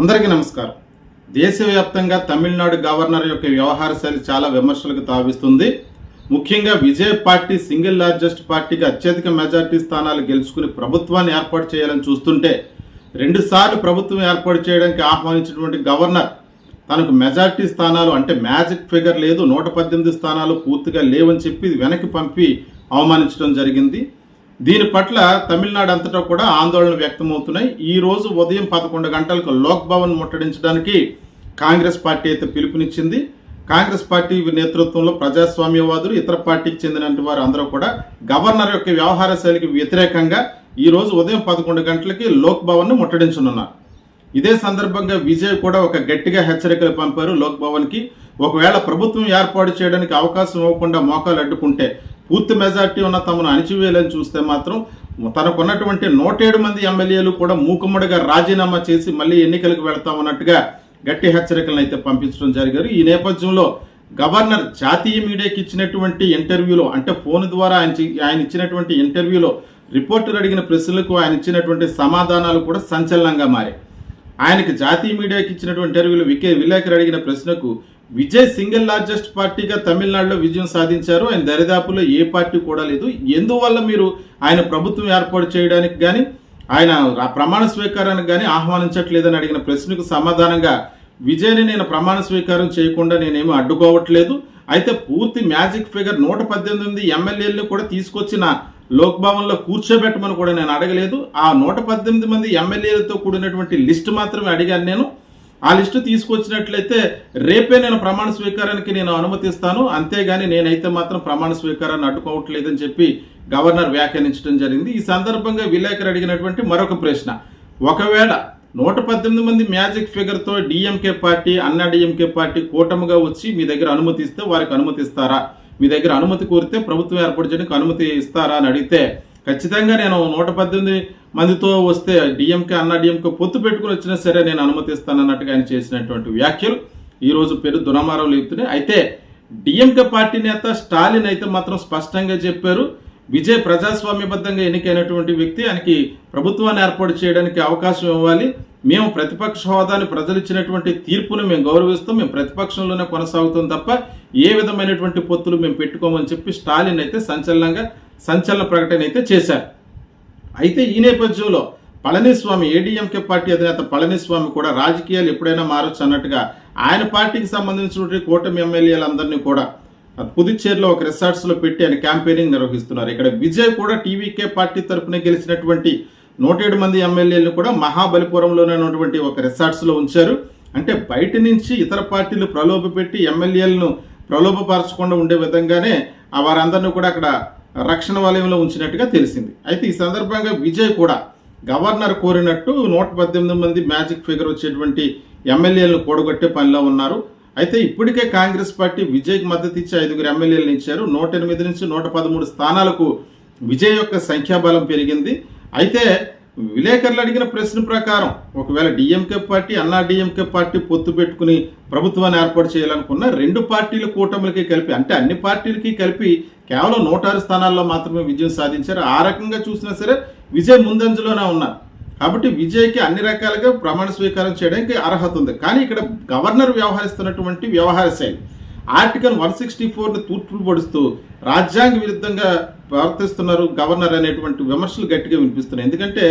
అందరికీ నమస్కారం. దేశవ్యాప్తంగా తమిళనాడు గవర్నర్ యొక్క వ్యవహార శైలి చాలా విమర్శలకు తావిస్తుంది. ముఖ్యంగా విజయ్ పార్టీ సింగిల్ లార్జెస్ట్ పార్టీకి అత్యధిక మెజార్టీ స్థానాలు గెలుచుకుని ప్రభుత్వాన్ని ఏర్పాటు చేయాలని చూస్తుంటే 2 సార్లు ప్రభుత్వం ఏర్పాటు చేయడానికి ఆహ్వానించినటువంటి గవర్నర్ తనకు మెజార్టీ స్థానాలు అంటే మ్యాజిక్ ఫిగర్ లేదు, 118 స్థానాలు పూర్తిగా లేవని చెప్పి వెనక్కి పంపి అవమానించడం జరిగింది. దీని పట్ల తమిళనాడు అంతటా కూడా ఆందోళన వ్యక్తమవుతున్నాయి. ఈ రోజు ఉదయం 11 గంటలకు లోక్ భవన్ ముట్టడించడానికి కాంగ్రెస్ పార్టీ అయితే పిలుపునిచ్చింది. కాంగ్రెస్ పార్టీ నేతృత్వంలో ప్రజాస్వామ్యవాదులు, ఇతర పార్టీకి చెందిన వారు అందరూ కూడా గవర్నర్ యొక్క వ్యవహార శైలికి వ్యతిరేకంగా ఈ రోజు ఉదయం 11 గంటలకి లోక్ భవన్ ను ముట్టడించనున్నారు. ఇదే సందర్భంగా విజయ్ కూడా ఒక గట్టిగా హెచ్చరికలు పంపారు లోక్ భవన్కి. ఒకవేళ ప్రభుత్వం ఏర్పాటు చేయడానికి అవకాశం ఇవ్వకుండా మోకాలు అడ్డుకుంటే, పూర్తి మెజార్టీ ఉన్న తమను అణిచివేయాలని చూస్తే మాత్రం తనకున్నటువంటి 107 మంది ఎమ్మెల్యేలు కూడా మూకుమ్మడిగా రాజీనామా చేసి మళ్ళీ ఎన్నికలకు వెళతామన్నట్టుగా గట్టి హెచ్చరికలను అయితే పంపించడం జరిగారు. ఈ నేపథ్యంలో గవర్నర్ జాతీయ మీడియాకి ఇచ్చినటువంటి ఇంటర్వ్యూలో, అంటే ఫోన్ ద్వారా ఆయన ఇచ్చినటువంటి ఇంటర్వ్యూలో రిపోర్టర్ అడిగిన ప్రశ్నలకు ఆయన ఇచ్చినటువంటి సమాధానాలు కూడా సంచలనంగా మారాయి. ఆయనకి జాతీయ మీడియాకి ఇచ్చినటువంటి ఇంటర్వ్యూలో విలేకరు అడిగిన ప్రశ్నకు విజయ్ సింగిల్ లార్జెస్ట్ పార్టీగా తమిళనాడులో విజయం సాధించారు, ఆయన దరిదాపుల్లో ఏ పార్టీ కూడా లేదు, ఎందువల్ల మీరు ఆయన ప్రభుత్వం ఏర్పాటు చేయడానికి కానీ ఆయన ప్రమాణ స్వీకారానికి కానీ ఆహ్వానించట్లేదని అడిగిన ప్రశ్నకు సమాధానంగా విజయ్ని నేను ప్రమాణ స్వీకారం చేయకుండా నేనేమీ అడ్డుకోవట్లేదు, అయితే పూర్తి మ్యాజిక్ ఫిగర్ 118 ఎమ్మెల్యేలను కూడా తీసుకొచ్చిన లోక్ భవన్లో కూర్చోబెట్టమని కూడా నేను అడగలేదు. ఆ 118 మంది ఎమ్మెల్యేలతో కూడినటువంటి లిస్టు మాత్రమే అడిగాను నేను. ఆ లిస్టు తీసుకొచ్చినట్లయితే రేపే నేను ప్రమాణ స్వీకారానికి నేను అనుమతిస్తాను, అంతేగాని నేనైతే మాత్రం ప్రమాణ స్వీకారాన్ని అడ్డుకోవట్లేదని చెప్పి గవర్నర్ వ్యాఖ్యానించడం జరిగింది. ఈ సందర్భంగా విలేకరు అడిగినటువంటి మరొక ప్రశ్న, ఒకవేళ 118 మంది మ్యాజిక్ ఫిగర్తో డిఎంకే పార్టీ, అన్నా డిఎంకే పార్టీ కూటమిగా వచ్చి మీ దగ్గర అనుమతిస్తే వారికి అనుమతిస్తారా, మీ దగ్గర అనుమతి కోరితే ప్రభుత్వం ఏర్పాటు చేయడానికి అనుమతి ఇస్తారా అని అడిగితే, ఖచ్చితంగా నేను 118 మందితో వస్తే డిఎంకే, అన్నా డిఎంకే పొత్తు పెట్టుకుని వచ్చినా సరే నేను అనుమతిస్తానన్నట్టుగా ఆయన చేసినటువంటి వ్యాఖ్యలు ఈరోజు పేరు దురామారం లేపుతున్నాయి. అయితే డిఎంకే పార్టీ నేత స్టాలిన్ అయితే మాత్రం స్పష్టంగా చెప్పారు, విజయ్ ప్రజాస్వామ్యబద్ధంగా ఎన్నికైనటువంటి వ్యక్తి, ఆయనకి ప్రభుత్వాన్ని ఏర్పాటు చేయడానికి అవకాశం ఇవ్వాలి, మేము ప్రతిపక్ష హోదాని ప్రజలు ఇచ్చినటువంటి తీర్పును మేము గౌరవిస్తాం, మేము ప్రతిపక్షంలోనే కొనసాగుతాం తప్ప ఏ విధమైనటువంటి పొత్తులు మేము పెట్టుకోమని చెప్పి స్టాలిన్ అయితే సంచలన ప్రకటన అయితే చేశారు. అయితే ఈ నేపథ్యంలో పళనిస్వామి, ఏడీఎంకే పార్టీ అధినేత పళనిస్వామి కూడా రాజకీయాలు ఎప్పుడైనా మారొచ్చు అన్నట్టుగా ఆయన పార్టీకి సంబంధించినటువంటి కూటమి ఎమ్మెల్యేలందరినీ కూడా పుదుచ్చేరిలో ఒక రిసార్ట్స్లో పెట్టి ఆయన క్యాంపెయినింగ్ నిర్వహిస్తున్నారు. ఇక్కడ విజయ్ కూడా టీవీకే పార్టీ తరఫున గెలిచినటువంటి 107 మంది ఎమ్మెల్యేలను కూడా మహాబలిపురంలోనే ఉన్నటువంటి ఒక రిసార్ట్స్లో ఉంచారు. అంటే బయట నుంచి ఇతర పార్టీలు ప్రలోభపెట్టి ఎమ్మెల్యేలను ప్రలోభపరచకుండా ఉండే విధంగానే వారందరినీ కూడా అక్కడ రక్షణ వలయంలో ఉంచినట్టుగా తెలిసింది. అయితే ఈ సందర్భంగా విజయ్ కూడా గవర్నర్ కోరినట్టు 118 మంది మ్యాజిక్ ఫిగర్ వచ్చేటువంటి ఎమ్మెల్యేలను కూడగొట్టే పనిలో ఉన్నారు. అయితే ఇప్పటికే కాంగ్రెస్ పార్టీ విజయ్కి మద్దతు ఇచ్చి 5 ఎమ్మెల్యేలను ఇచ్చారు. 108 నుంచి 113 స్థానాలకు విజయ్ యొక్క సంఖ్యాబలం పెరిగింది. అయితే విలేకరులు అడిగిన ప్రశ్న ప్రకారం ఒకవేళ డిఎంకే పార్టీ, అన్నా డిఎంకే పార్టీ పొత్తు పెట్టుకుని ప్రభుత్వాన్ని ఏర్పాటు చేయాలనుకున్న 2 పార్టీల కూటమిలకి కలిపి, అంటే అన్ని పార్టీలకి కలిపి కేవలం 106 స్థానాల్లో మాత్రమే విజయం సాధించారు. ఆ రకంగా చూసినా సరే విజయ్ ముందంజలోనే ఉన్నారు. కాబట్టి విజయ్కి అన్ని రకాలుగా ప్రమాణ స్వీకారం చేయడానికి అర్హత ఉంది. కానీ ఇక్కడ గవర్నర్ వ్యవహరిస్తున్నటువంటి వ్యవహార శైలి, ఆర్టికల్ 164ని తూర్పు పొడుస్తూ రాజ్యాంగ విరుద్ధంగా ప్రవర్తిస్తున్నారు గవర్నర్ అనేటువంటి విమర్శలు గట్టిగా వినిపిస్తున్నాయి. ఎందుకంటే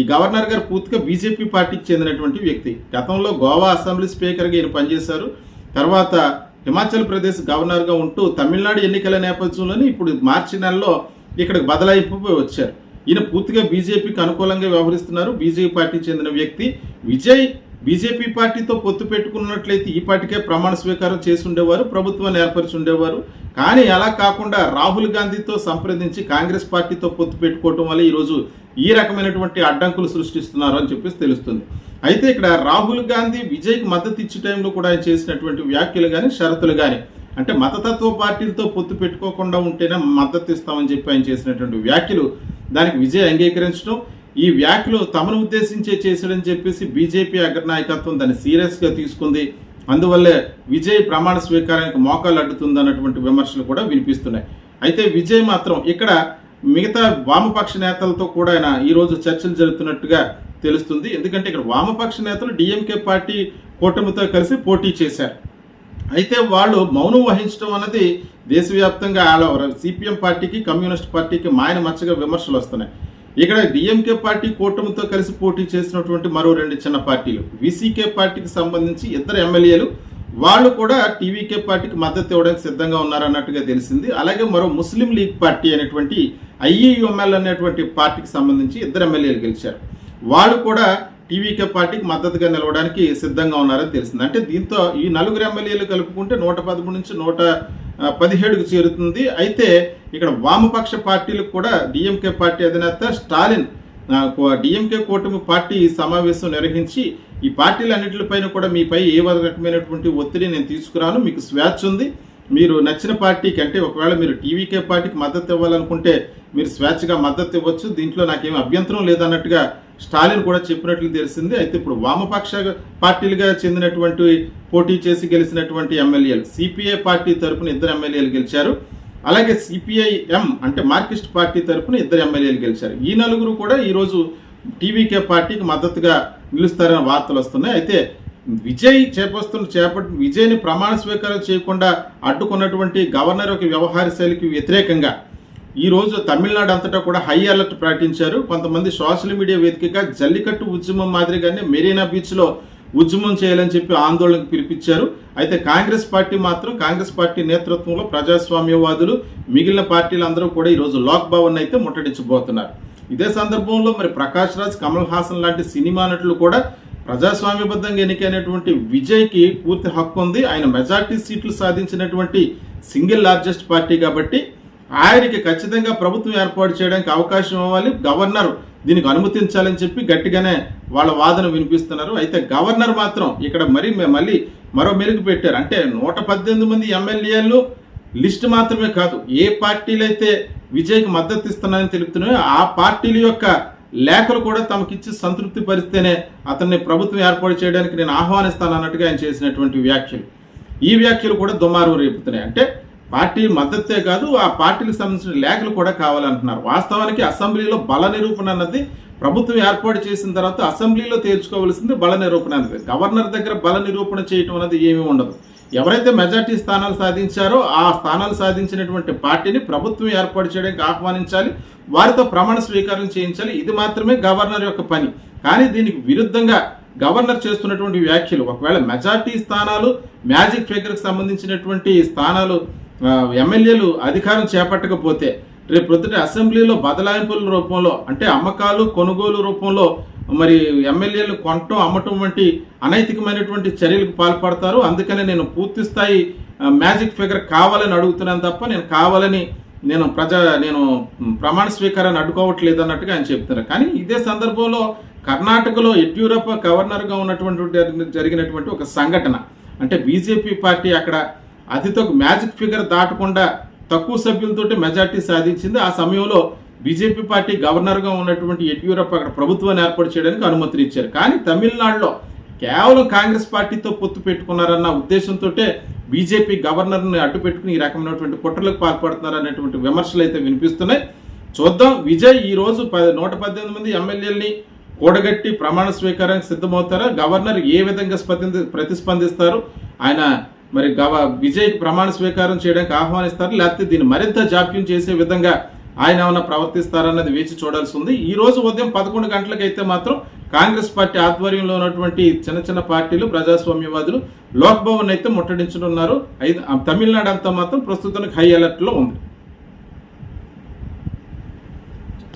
ఈ గవర్నర్ గారు పూర్తిగా బీజేపీ పార్టీకి చెందినటువంటి వ్యక్తి. గతంలో గోవా అసెంబ్లీ స్పీకర్గా ఈయన పనిచేశారు. తర్వాత హిమాచల్ ప్రదేశ్ గవర్నర్గా ఉంటూ తమిళనాడు ఎన్నికల నేపథ్యంలోనే ఇప్పుడు మార్చి నెలలో ఇక్కడికి బదలాయింపు వచ్చారు. ఈయన పూర్తిగా బీజేపీకి అనుకూలంగా వ్యవహరిస్తున్నారు. బీజేపీ పార్టీకి చెందిన వ్యక్తి విజయ్ బీజేపీ పార్టీతో పొత్తు పెట్టుకున్నట్లయితే ఈ పార్టీకే ప్రమాణ స్వీకారం చేసి ఉండేవారు, ప్రభుత్వాన్ని ఏర్పరిచి ఉండేవారు. కానీ అలా కాకుండా రాహుల్ గాంధీతో సంప్రదించి కాంగ్రెస్ పార్టీతో పొత్తు పెట్టుకోవటం వల్ల ఈరోజు ఈ రకమైనటువంటి అడ్డంకులు సృష్టిస్తున్నారు అని చెప్పేసి తెలుస్తుంది. అయితే ఇక్కడ రాహుల్ గాంధీ విజయ్కి మద్దతు ఇచ్చే టైంలో కూడా ఆయన చేసినటువంటి వ్యాఖ్యలు కానీ షరతులు కానీ, అంటే మతతత్వ పార్టీలతో పొత్తు పెట్టుకోకుండా ఉంటేనే మద్దతు ఇస్తామని చెప్పి ఆయన చేసినటువంటి వ్యాఖ్యలు, దానికి విజయ్ అంగీకరించడం, ఈ వ్యాఖ్యలు తమను ఉద్దేశించే చేశాడని చెప్పేసి బీజేపీ అగ్రనాయకత్వం దాన్ని సీరియస్గా తీసుకుంది. అందువల్లే విజయ్ ప్రమాణ స్వీకారానికి మోకాలు అడ్డుతుంది అన్నటువంటి విమర్శలు కూడా వినిపిస్తున్నాయి. అయితే విజయ్ మాత్రం ఇక్కడ మిగతా వామపక్ష నేతలతో కూడా ఆయన ఈరోజు చర్చలు జరుగుతున్నట్టుగా తెలుస్తుంది. ఎందుకంటే ఇక్కడ వామపక్ష నేతలు డిఎంకే పార్టీ కూటమితో కలిసి పోటీ చేశారు. అయితే వాళ్ళు మౌనం వహించడం అన్నది దేశవ్యాప్తంగా సిపిఎం పార్టీకి కమ్యూనిస్ట్ పార్టీకి మాయన మచ్చగా విమర్శలు వస్తున్నాయి. ఇక్కడ డిఎంకే పార్టీ కూటమితో కలిసి పోటీ చేసినటువంటి మరో 2 చిన్న పార్టీలు, విసికే పార్టీకి సంబంధించి 2 ఎమ్మెల్యేలు వాళ్ళు కూడా టీవీకే పార్టీకి మద్దతు ఇవ్వడానికి సిద్ధంగా ఉన్నారన్నట్టుగా తెలిసింది. అలాగే మరో ముస్లిం లీగ్ పార్టీ అనేటువంటి ఐఈఎంఎల్ అనేటువంటి పార్టీకి సంబంధించి 2 ఎమ్మెల్యేలు గెలిచారు. వాళ్ళు కూడా టీవీకే పార్టీకి మద్దతుగా నిలవడానికి సిద్ధంగా ఉన్నారని తెలిసింది. అంటే దీంతో ఈ 4 ఎమ్మెల్యేలు కలుపుకుంటే 113 నుంచి 117కు చేరుతుంది. అయితే ఇక్కడ వామపక్ష పార్టీలకు కూడా డిఎంకే పార్టీ అధినేత స్టాలిన్ డిఎంకే కూటమి పార్టీ సమావేశం నిర్వహించి ఈ పార్టీలన్నింటిపైన కూడా మీపై ఏ రకమైనటువంటి ఒత్తిడి నేను తీసుకురాను, మీకు స్వేచ్ఛ ఉంది, మీరు నచ్చిన పార్టీకి అంటే ఒకవేళ మీరు టీవీకే పార్టీకి మద్దతు ఇవ్వాలనుకుంటే మీరు స్వేచ్ఛగా మద్దతు ఇవ్వచ్చు, దీంట్లో నాకేం అభ్యంతరం లేదన్నట్టుగా స్టాలిన్ కూడా చెప్పినట్లు తెలిసింది. అయితే ఇప్పుడు వామపక్ష పార్టీలుగా చెందినటువంటి పోటీ చేసి గెలిచినటువంటి ఎమ్మెల్యేలు సిపిఐ పార్టీ తరఫున 2 ఎమ్మెల్యేలు గెలిచారు. అలాగే సిపిఐఎం అంటే మార్కిస్ట్ పార్టీ తరఫున 2 ఎమ్మెల్యేలు గెలిచారు. ఈ 4 కూడా ఈరోజు టీవీకే పార్టీకి మద్దతుగా నిలుస్తారనే వార్తలు వస్తున్నాయి. అయితే విజయ్ని ప్రమాణ స్వీకారం చేయకుండా అడ్డుకున్నటువంటి గవర్నర్ యొక్క వ్యవహార శైలికి వ్యతిరేకంగా ఈరోజు తమిళనాడు అంతటా కూడా హై అలర్ట్ ప్రకటించారు. కొంతమంది సోషల్ మీడియా వేదికగా జల్లికట్టు ఉద్యమం మాదిరిగానే మెరీనా బీచ్లో ఉద్యమం చేయాలని చెప్పి ఆందోళనకు పిలిపించారు. అయితే కాంగ్రెస్ పార్టీ నేతృత్వంలో ప్రజాస్వామ్యవాదులు మిగిలిన పార్టీలందరూ కూడా ఈరోజు లోక్ భవన్ అయితే ముట్టడించబోతున్నారు. ఇదే సందర్భంలో మరి ప్రకాష్ రాజ్, కమల్ హాసన్ లాంటి సినిమా నటులు కూడా ప్రజాస్వామ్యబద్ధంగా ఎన్నికైనటువంటి విజయ్కి పూర్తి హక్కు ఉంది. ఆయన మెజార్టీ సీట్లు సాధించినటువంటి సింగిల్ లార్జెస్ట్ పార్టీ కాబట్టి ఆయనకి ఖచ్చితంగా ప్రభుత్వం ఏర్పాటు చేయడానికి అవకాశం ఇవ్వాలి, గవర్నర్ దీనికి అనుమతించాలని చెప్పి గట్టిగానే వాళ్ళ వాదన వినిపిస్తున్నారు. అయితే గవర్నర్ మాత్రం ఇక్కడ మళ్ళీ మరో మెరుగు పెట్టారు. అంటే 118 మంది ఎమ్మెల్యేలు లిస్ట్ మాత్రమే కాదు, ఏ పార్టీలు అయితే విజయ్కి మద్దతు ఇస్తున్నాయని తెలుపుతున్నాయో ఆ పార్టీల యొక్క లేఖలు కూడా తమకిచ్చి సంతృప్తి పరిస్తేనే అతన్ని ప్రభుత్వం ఏర్పాటు చేయడానికి నేను ఆహ్వానిస్తాను అన్నట్టుగా ఆయన చేసినటువంటి వ్యాఖ్యలు, ఈ వ్యాఖ్యలు కూడా దుమారం రేపుతున్నాయి. అంటే పార్టీ మద్దతే కాదు, ఆ పార్టీలకు సంబంధించిన లేఖలు కూడా కావాలంటున్నారు. వాస్తవానికి అసెంబ్లీలో బల నిరూపణ అన్నది ప్రభుత్వం ఏర్పాటు చేసిన తర్వాత అసెంబ్లీలో తేల్చుకోవాల్సింది బల నిరూపణ అన్నది. గవర్నర్ దగ్గర బల నిరూపణ చేయటం అనేది ఏమీ ఉండదు. ఎవరైతే మెజార్టీ స్థానాలు సాధించారో ఆ స్థానాలు సాధించినటువంటి పార్టీని ప్రభుత్వం ఏర్పాటు చేయడానికి ఆహ్వానించాలి, వారితో ప్రమాణ స్వీకారం చేయించాలి. ఇది మాత్రమే గవర్నర్ యొక్క పని. కానీ దీనికి విరుద్ధంగా గవర్నర్ చేస్తున్నటువంటి వ్యాఖ్యలు, ఒకవేళ మెజార్టీ స్థానాలు మ్యాజిక్ ఫిగర్కి సంబంధించినటువంటి స్థానాలు ఎమ్మెల్యేలు అధికారం చేపట్టకపోతే రేపు పొద్దుట అసెంబ్లీలో బదలాయింపుల రూపంలో అంటే అమ్మకాలు కొనుగోలు రూపంలో మరి ఎమ్మెల్యేలు కొనటం అమ్మటం వంటి అనైతికమైనటువంటి చర్యలకు పాల్పడతారు. అందుకనే నేను పూర్తి స్థాయి మ్యాజిక్ ఫిగర్ కావాలని అడుగుతున్నాను తప్ప నేను ప్రమాణ స్వీకారాన్ని అడ్డుకోవట్లేదు అన్నట్టుగా ఆయన చెప్తున్నారు. కానీ ఇదే సందర్భంలో కర్ణాటకలో యడ్యూరప్ప గవర్నర్గా ఉన్నటువంటి జరిగినటువంటి ఒక సంఘటన, అంటే బీజేపీ పార్టీ అక్కడ అతితో మ్యాజిక్ ఫిగర్ దాటకుండా తక్కువ సభ్యులతోటి మెజార్టీ సాధించింది. ఆ సమయంలో బీజేపీ పార్టీ గవర్నర్గా ఉన్నటువంటి యడ్యూరప్ప అక్కడ ప్రభుత్వాన్ని ఏర్పాటు చేయడానికి అనుమతిని ఇచ్చారు. కానీ తమిళనాడులో కేవలం కాంగ్రెస్ పార్టీతో పొత్తు పెట్టుకున్నారన్న ఉద్దేశంతో బీజేపీ గవర్నర్ని అడ్డు పెట్టుకుని ఈ రకమైనటువంటి కుట్రలకు పాల్పడుతున్నారు అనేటువంటి విమర్శలు అయితే వినిపిస్తున్నాయి. చూద్దాం, విజయ్ ఈ రోజు 118 మంది ఎమ్మెల్యేలని కూడగట్టి ప్రమాణ స్వీకారానికి సిద్ధమవుతారా, గవర్నర్ ఏ విధంగా ప్రతిస్పందిస్తారు, ఆయన మరి విజయ్కి ప్రమాణ స్వీకారం చేయడానికి ఆహ్వానిస్తారు, లేకపోతే దీన్ని మరింత జాప్యం చేసే విధంగా ఆయన ఏమైనా ప్రవర్తిస్తారన్నది వేచి చూడాల్సి ఉంది. ఈ రోజు ఉదయం 11 గంటలకైతే మాత్రం కాంగ్రెస్ పార్టీ ఆధ్వర్యంలో ఉన్నటువంటి చిన్న పార్టీలు ప్రజాస్వామ్యవాదులు లోక్ భవన్ అయితే ముట్టడించనున్నారు. తమిళనాడు అంతా మాత్రం ప్రస్తుతానికి హై అలర్ట్లో ఉంది.